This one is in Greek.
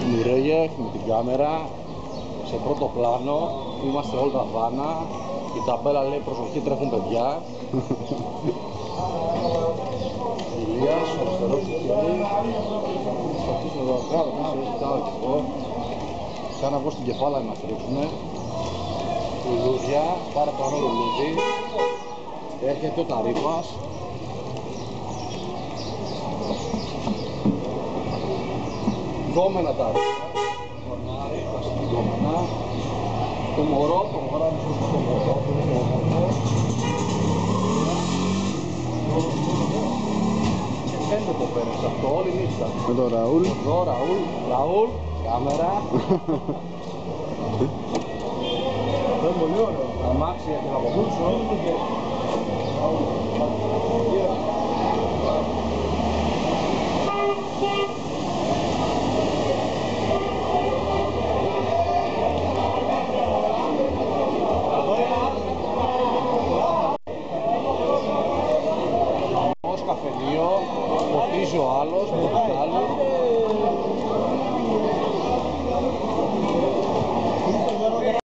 Νουρέγεφ με την κάμερα σε πρώτο πλάνο, είμαστε όλα τα Βάνα, η ταμπέλα λέει προσοχή τρέχουν παιδιά. Ηλίας, ο αριστερός του χέρι, θα αρχίσουμε εδώ κάτω, έτσι κάνω και εγώ. Κάνα εγώ στην κεφάλα να στρίξουμε. Λουλούδια, πάρε το ανώ λουλούδι. Έρχεται ο Ταρίπας. Γκόμενα Ταρίπα. Γκόμενα. Το μωρό, το γράμμα στο μωρό, το μωρό. Και πέντε το παίρνεις αυτό, όλη νύχτα. Με τον Ραούλ. Εδώ Ραούλ, Ραούλ, κάμερα. Αυτό είναι πολύ ωραίο. Αμάξι για την αποπούλσο. Ως καφενείο, ποτίζει ο άλλος, με τους άλλους.